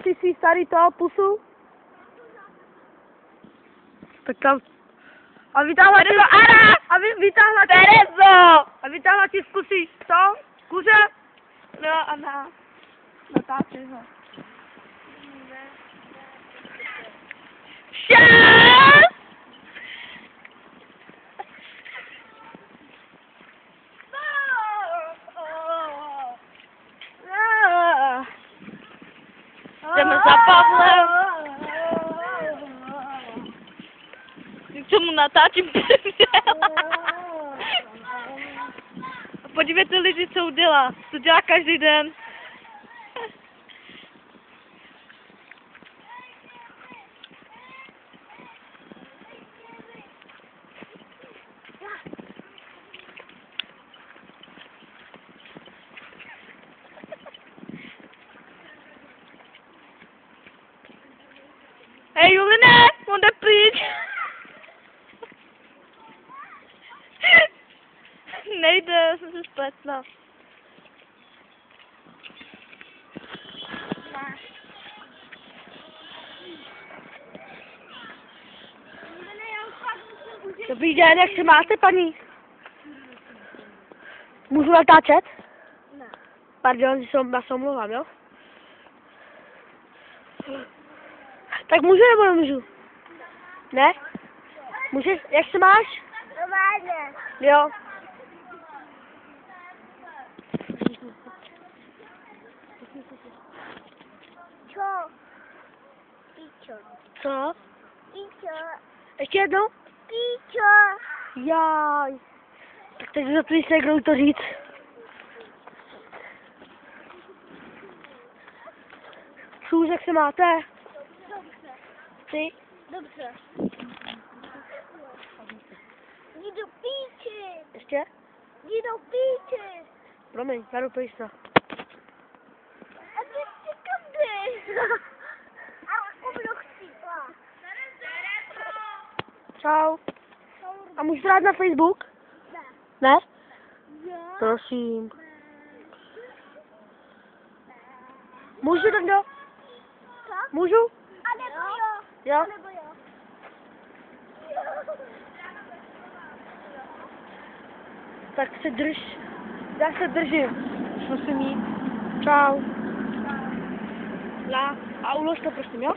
si svý starý to pusu? Tak tam. A vytáhla ti... A vytáhla ti z kusy to? Kuře? No a natáčej ho. 6! Jdeme za Pavlem. Co mu natáčím Podívejte lidi, co udělá. To dělá každý den. Hej Juline, on jde pryč. Nejde, jsem se spletla. Dobrý den, jak se máte, paní? Můžu natáčet? Ne. Pardon, já se omlouvám, jo? Tak můžu nebo nemůžu? Ne? Můžeš? Jak se máš? Normálně. Jo. Čo? Píčo. Co? Píčo. Ještě jednou? Píčo. Jaj. Tak teď za tvý segnou to říct. Čus, jak se máte? Dobře. Ty? Dobře. Jdi do píči. Ještě? Jdi do píči. Promiň, já jdu pryč, no. A ty kam jdeš? A budu chcípla. Čau. A můžu to dát na Facebook? Ne. Ne? Jo. Prosím. Můžu, Dando? Co? Můžu? A nebo jo. Jo? A nebo jo. Tak se drž. Já se držím. Musím jít. Čau. A ulož to, prosím, jo?